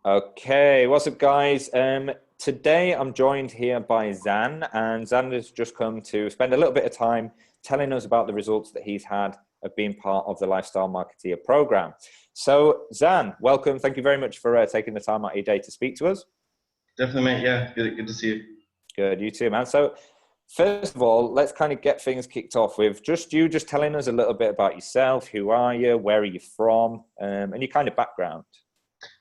Okay, what's up, guys? Today I'm joined here by Xan, and Xan has just come to spend a little bit of time telling us about the results that he's had of being part of the Lifestyle Marketeer program. So, Xan, welcome. Thank you very much for taking the time out of your day to speak to us. Definitely, mate. Yeah, good to see you. Good, you too, man. So, first of all, let's kind of get things kicked off with just telling us a little bit about yourself. Who are you? Where are you from? And your kind of background.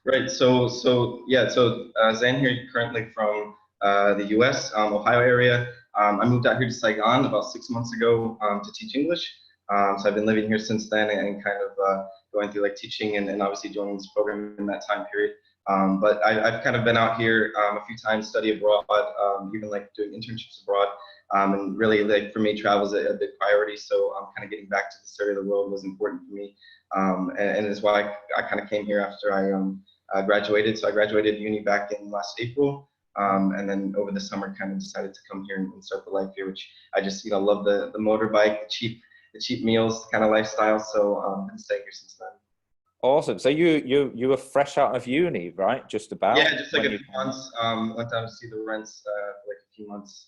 Right. Zan here, currently from the U.S., Ohio area. I moved out here to Saigon about 6 months ago to teach English. So I've been living here since then and kind of going through like teaching and obviously joining this program in that time period. But I've kind of been out here a few times, study abroad, even like doing internships abroad. And really, like for me, travel is a big priority. So kind of getting back to this area of the world was important for me, and it's why I kind of came here after I graduated. So I graduated uni back in last April, and then over the summer, kind of decided to come here and start the life here, which I just love the motorbike, the cheap meals kind of lifestyle. So I've been staying here since then. Awesome. So you were fresh out of uni, right? Just about. Yeah, just like a few months. Went down to see the rents for like a few months,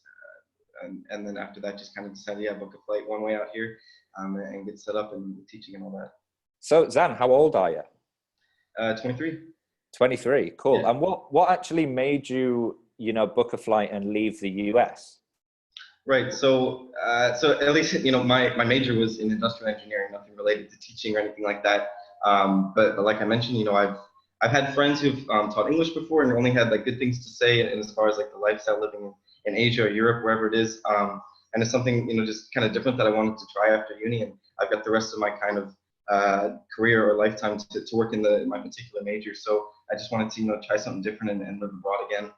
and then after that, just kind of decided, yeah, book a flight one way out here, and get set up and teaching and all that. So Xan, how old are you? 23. 23. Cool. Yeah. And what actually made you, book a flight and leave the US? Right. So at least my major was in industrial engineering, nothing related to teaching or anything like that. But like I mentioned, I've had friends who've taught English before and only had like good things to say, and as far as like the lifestyle living in Asia or Europe, wherever it is, and it's something just kind of different that I wanted to try after uni, and I've got the rest of my kind of career or lifetime to work in my particular major. So I just wanted to try something different and live abroad again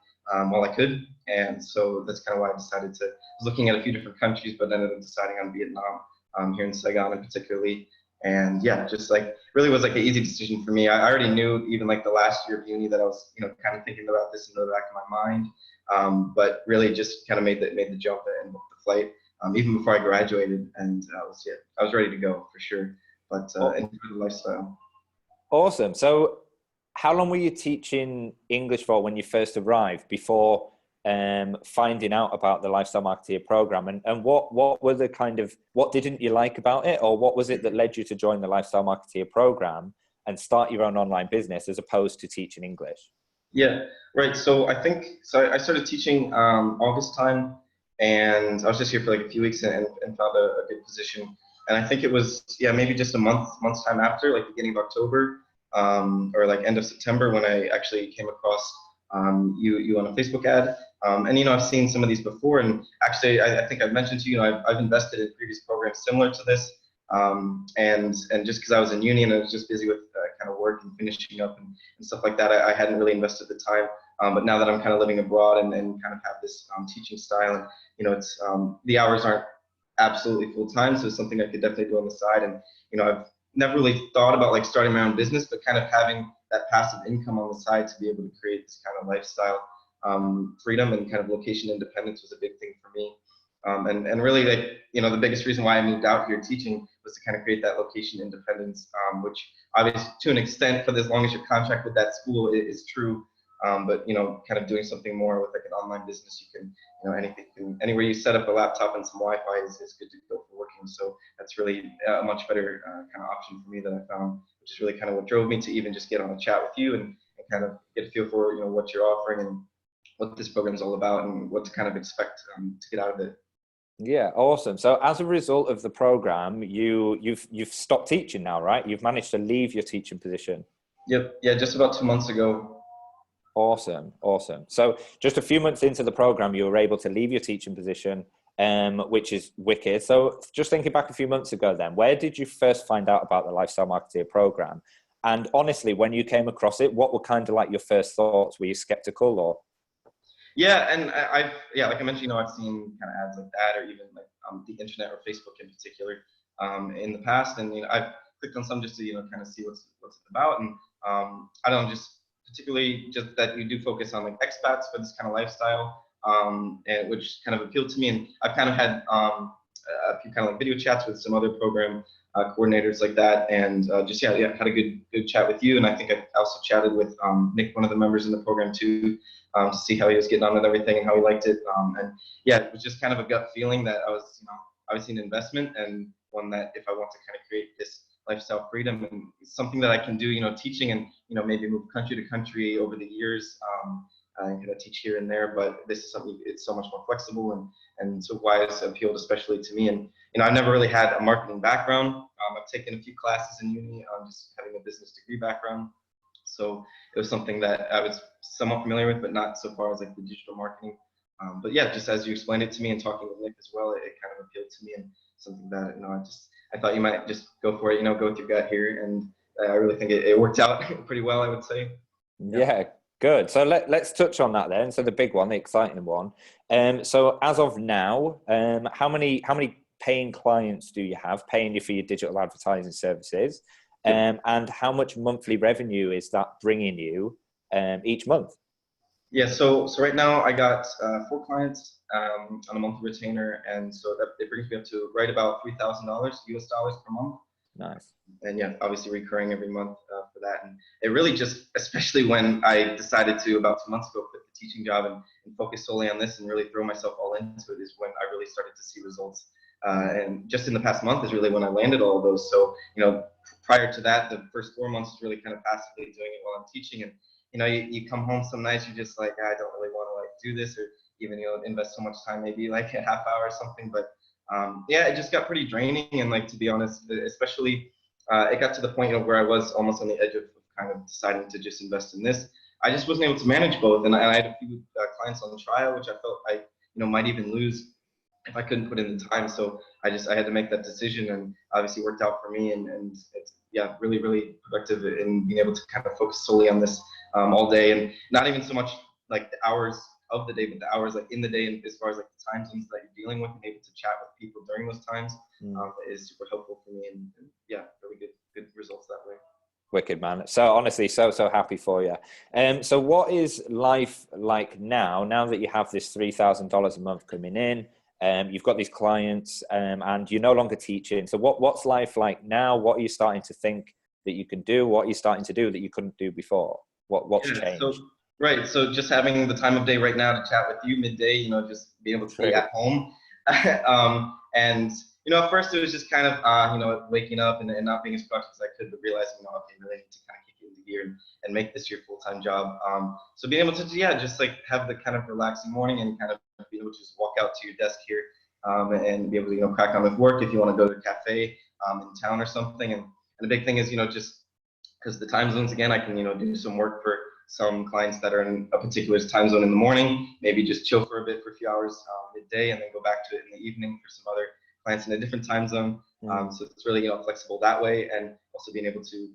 while I could, and so that's kind of why I decided to. I was looking at a few different countries, but ended up deciding on Vietnam, here in Saigon in particularly. And yeah, just like really was like an easy decision for me. I already knew even like the last year of uni that I was kind of thinking about this in the back of my mind, but really just kind of made the jump and booked the flight even before I graduated, and I was ready to go for sure. But enjoy the lifestyle. Awesome. So how long were you teaching English for when you first arrived before finding out about the Lifestyle Marketeer program? And what were the what didn't you like about it? Or what was it that led you to join the Lifestyle Marketeer program and start your own online business as opposed to teaching English? Yeah, right. So I started teaching August time, and I was just here for like a few weeks and found a good position. And I think it was maybe just a month's time after, like beginning of October, or like end of September, when I actually came across you on a Facebook ad. And I've seen some of these before, and actually I think I've mentioned to you, I've invested in previous programs similar to this. And just because I was in uni and I was just busy with kind of work and finishing up and stuff like that, I hadn't really invested the time. But now that I'm kind of living abroad and kind of have this teaching style, and it's the hours aren't absolutely full time, so it's something I could definitely do on the side. And I've never really thought about like starting my own business, but kind of having that passive income on the side to be able to create this kind of lifestyle freedom and kind of location independence was a big thing for me. And really, like, the biggest reason why I moved out here teaching was to kind of create that location independence, which obviously to an extent, for as long as your contract with that school is true. But kind of doing something more with like an online business, you can, anywhere you set up a laptop and some Wi-Fi is good to go for working. So that's really a much better kind of option for me that I found, which is really kind of what drove me to even just get on a chat with you and kind of get a feel for what you're offering and what this program is all about and what to kind of expect to get out of it. Yeah, awesome. So as a result of the program, you've stopped teaching now, right? You've managed to leave your teaching position. Yep. Yeah, just about 2 months ago. Awesome. So just a few months into the program, you were able to leave your teaching position, which is wicked. So just thinking back a few months ago then, where did you first find out about the Lifestyle Marketeer program? And honestly, when you came across it, what were kind of like your first thoughts? Were you skeptical or? Yeah, and like I mentioned, I've seen kind of ads like that, or even like the internet or Facebook in particular, in the past, and I've clicked on some just to kind of see what's it about, and I don't know, just particularly just that you do focus on like expats for this kind of lifestyle, and which kind of appealed to me, and I've kind of had a few kind of like video chats with some other program coordinators like that, and just had a good chat with you. And I think I also chatted with Nick, one of the members in the program too, to see how he was getting on with everything and how he liked it. And yeah, it was just kind of a gut feeling that I was, obviously an investment, and one that if I want to kind of create this lifestyle freedom and something that I can do, teaching and, maybe move country to country over the years, and kind of teach here and there, but this is something, it's so much more flexible, and so why it's appealed especially to me. And, I've never really had a marketing background. I've taken a few classes in uni, just having a business degree background. So it was something that I was somewhat familiar with, but not so far as like the digital marketing. But yeah, just as you explained it to me and talking with Nick as well, it kind of appealed to me, and something that, I thought you might just go for it, go with your gut here. And I really think it worked out pretty well, I would say. Yeah, good. So let's touch on that then. So the big one, the exciting one. So as of now, how many paying clients do you have paying you for your digital advertising services? And how much monthly revenue is that bringing you each month? Yeah, so right now I got 4 clients on a monthly retainer, and so that it brings me up to right about $3,000 US dollars per month. Nice. And yeah, obviously recurring every month for that. And it really just, especially when I decided to about 2 months ago quit the teaching job and focus solely on this and really throw myself all into it, is when I really started to see results. And just in the past month is really when I landed all of those. So, prior to that, the first 4 months was really kind of passively doing it while I'm teaching. And, you come home some nights, you're just like, I don't really want to like do this, or even, invest so much time, maybe like a half hour or something. But yeah, it just got pretty draining. And like, to be honest, especially it got to the point, where I was almost on the edge of kind of deciding to just invest in this. I just wasn't able to manage both. And I had a few clients on trial, which I felt I, might even lose if I couldn't put in the time. So I had to make that decision, and obviously worked out for me. And it's, yeah, really, really productive in being able to kind of focus solely on this all day, and not even so much like the hours of the day, but the hours like in the day, and as far as like the time zones that you're dealing with, and able to chat with people during those times is super helpful for me. And yeah, really good results that way. Wicked, man. So honestly, so happy for you. So what is life like now that you have this $3,000 a month coming in? You've got these clients, and you're no longer teaching. So what's life like now? What are you starting to think that you can do? What are you starting to do that you couldn't do before? What's changed? Right. So just having the time of day right now to chat with you midday, just be able to be at home. And, at first it was just kind of, waking up and not being as productive as I could, but realizing, okay, really need to kind of kick it into gear and make this your full-time job. So being able to, just like have the kind of relaxing morning and kind of be able to just walk out to your desk here and be able to, crack on with work if you want to go to a cafe in town or something. And the big thing is, just because the time zones, again, I can, do some work for some clients that are in a particular time zone in the morning, maybe just chill for a bit for a few hours midday, and then go back to it in the evening for some other clients in a different time zone. So it's really, flexible that way, and also being able to,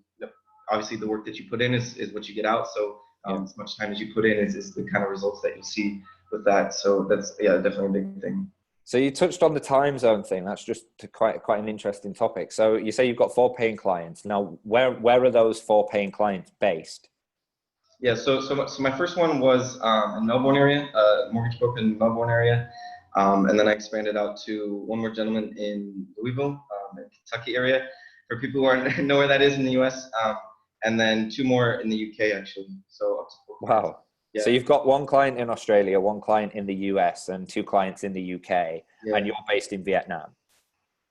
obviously the work that you put in is what you get out. So as much time as you put in is the kind of results that you'll see with that. So that's, definitely a big thing. So you touched on the time zone thing. That's just quite an interesting topic. So you say you've got 4 paying clients. Now, where are those 4 paying clients based? Yeah, so my first one was in Melbourne area, mortgage broker in the Melbourne area. And then I expanded out to one more gentleman in Louisville, Kentucky area, for people who know where that is in the US. And then 2 more in the UK, actually. So up to 4 clients. Wow. Yeah. So you've got 1 client in Australia, 1 client in the US, and 2 clients in the UK, and you're based in Vietnam.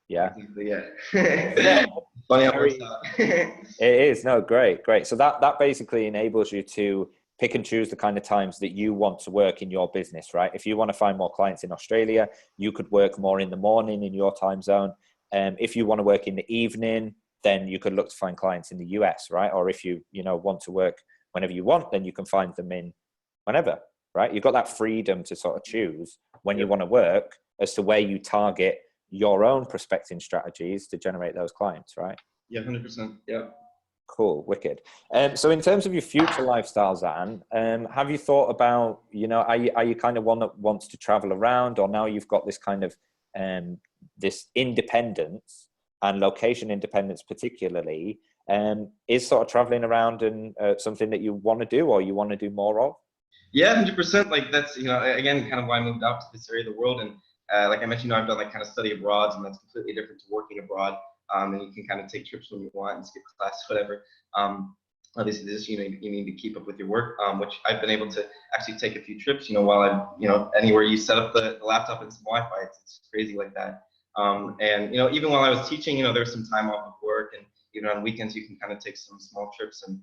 Yeah. Yeah. Funny how it works out. It is. No, great. So that basically enables you to pick and choose the kind of times that you want to work in your business, right? If you want to find more clients in Australia, you could work more in the morning in your time zone. If you want to work in the evening, then you could look to find clients in the US, right? Or if you want to work whenever you want, then you can find them in whenever, right? You've got that freedom to sort of choose when you want to work as to where you target your own prospecting strategies to generate those clients, right? Yeah, 100%. Yeah. Cool, wicked. So in terms of your future lifestyle, Xan, have you thought about, are you kind of one that wants to travel around, or now you've got this kind of this independence and location independence particularly, is sort of traveling around and something that you want to do or you want to do more of? Yeah, 100%. Like that's, again, kind of why I moved out to this area of the world, and like I mentioned, I've done like kind of study abroad, and that's completely different to working abroad. And you can kind of take trips when you want and skip class, whatever. Obviously, this you need to keep up with your work, which I've been able to actually take a few trips. While I'm anywhere you set up the laptop and some Wi-Fi, it's crazy like that. And even while I was teaching, there was some time off of work, and even on weekends you can kind of take some small trips. And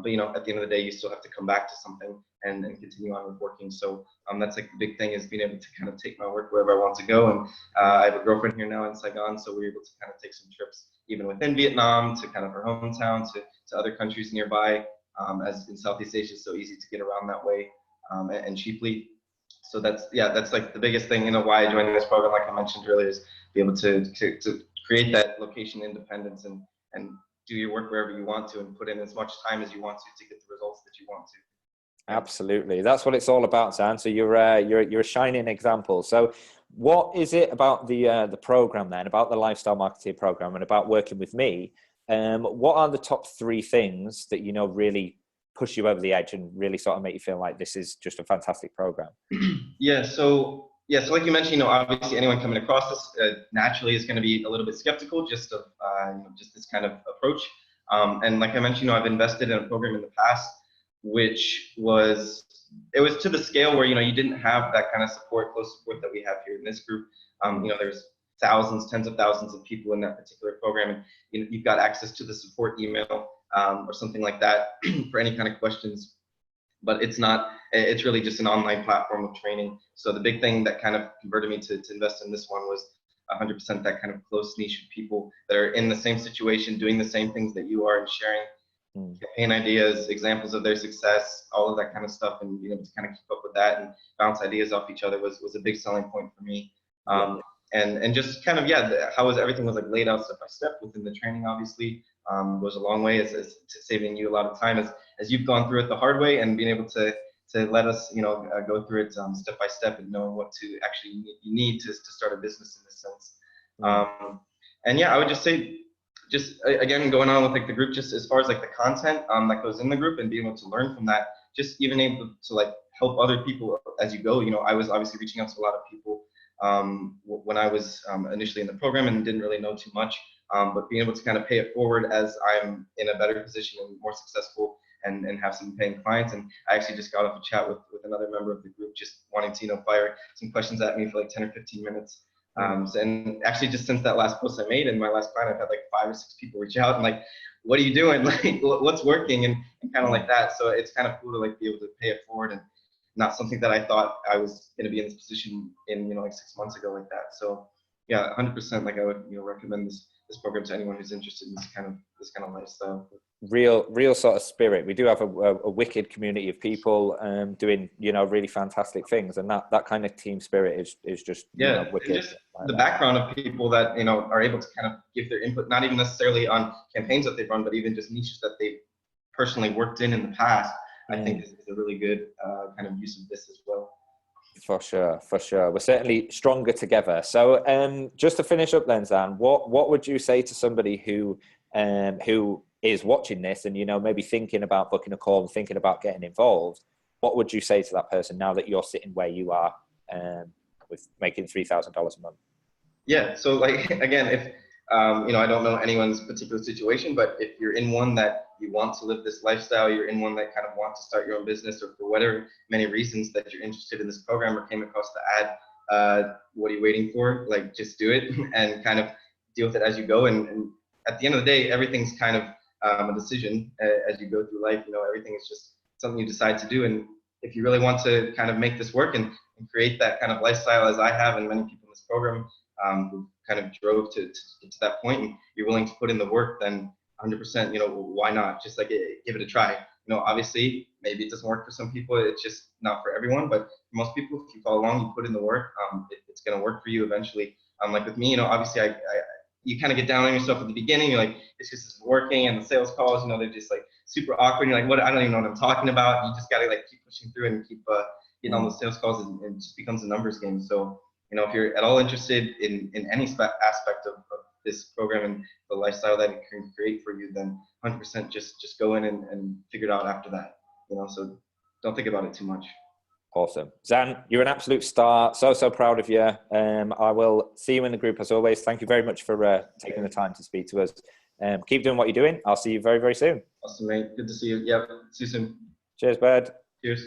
but at the end of the day, you still have to come back to something and continue on with working. So that's like the big thing, is being able to kind of take my work wherever I want to go. And I have a girlfriend here now in Saigon, so we're able to kind of take some trips even within Vietnam to kind of her hometown, to other countries nearby, as in Southeast Asia it's so easy to get around that way, and cheaply. So that's like the biggest thing, why I joined this program, like I mentioned earlier, is be able to create that location independence and do your work wherever you want to, and put in as much time as you want to get the results that you want to. Absolutely, that's what it's all about, Xan. So you're a shining example. So what is it about the program then, about the lifestyle marketing program, and about working with me? What are the top 3 things that really push you over the edge and really sort of make you feel like this is just a fantastic program? So like you mentioned, obviously anyone coming across this naturally is going to be a little bit skeptical just of just this kind of approach. And like I mentioned, I've invested in a program in the past, which was to the scale where you didn't have that kind of close support that we have here in this group. There's thousands, tens of thousands of people in that particular program, and you've got access to the support email or something like that for any kind of questions. But it's really just an online platform of training. So the big thing that kind of converted me to invest in this one was 100% that kind of close niche of people that are in the same situation, doing the same things that you are, and sharing campaign ideas, examples of their success, all of that kind of stuff. And to kind of keep up with that and bounce ideas off each other was a big selling point for me. And just kind of how everything was like laid out step by step within the training, obviously goes a long way as to saving you a lot of time as you've gone through it the hard way, and being able to let us go through it step by step, and knowing what to actually need to start a business in this sense. And I would just say, just again, going on with like the group, just as far as like the content that goes in the group, and being able to learn from that, just even able to like help other people as you go. I was obviously reaching out to a lot of people when I was initially in the program and didn't really know too much, but being able to kind of pay it forward as I'm in a better position and more successful, and have some paying clients. And I actually just got off a chat with another member of the group, just wanting to fire some questions at me for like 10 or 15 minutes. And actually, just since that last post I made and my last client, I've had like 5 or 6 people reach out and like, what are you doing? Like, what's working? And kind of like that. So it's kind of cool to like be able to pay it forward, and not something that I thought I was going to be in this position in, like 6 months ago like that. So 100%, like I would, recommend this program to anyone who's interested in this kind of lifestyle. Real sort of spirit. We do have a wicked community of people doing, really fantastic things, and that kind of team spirit is just wicked. And just the background of people that are able to kind of give their input, not even necessarily on campaigns that they've run, but even just niches that they've personally worked in the past. I think is a really good kind of use of this as well. For sure. We're certainly stronger together. So just to finish up then, Xan, what would you say to somebody who is watching this and, maybe thinking about booking a call and thinking about getting involved? What would you say to that person now that you're sitting where you are with making $3,000 a month? Yeah. So like, again, if, I don't know anyone's particular situation, but if you're in one that you want to live this lifestyle, you're in one that kind of want to start your own business, or for whatever many reasons that you're interested in this program or came across the ad, what are you waiting for? Like, just do it and kind of deal with it as you go. And at the end of the day, everything's kind of a decision as you go through life. Everything is just something you decide to do. And if you really want to kind of make this work and create that kind of lifestyle as I have, and many people in this program who kind of drove to get to that point, and you're willing to put in the work, then 100%, why not? Just like give it a try. Obviously, maybe it doesn't work for some people. It's just not for everyone. But for most people, if you follow along, you put in the work, it's going to work for you eventually. Like with me, obviously, you kind of get down on yourself at the beginning. You're like, it's just isn't working. And the sales calls, they're just like super awkward. You're like, what? I don't even know what I'm talking about. You just got to like keep pushing through and keep getting on those sales calls, and it just becomes a numbers game. So, if you're at all interested in any aspect of this program and the lifestyle that it can create for you, then 100% just go in and figure it out after that. So don't think about it too much. Awesome. Xan, you're an absolute star. So proud of you. I will see you in the group as always. Thank you very much for taking the time to speak to us. Keep doing what you're doing. I'll see you very, very soon. Awesome, mate. Good to see you. Yeah, see you soon. Cheers, bud. Cheers.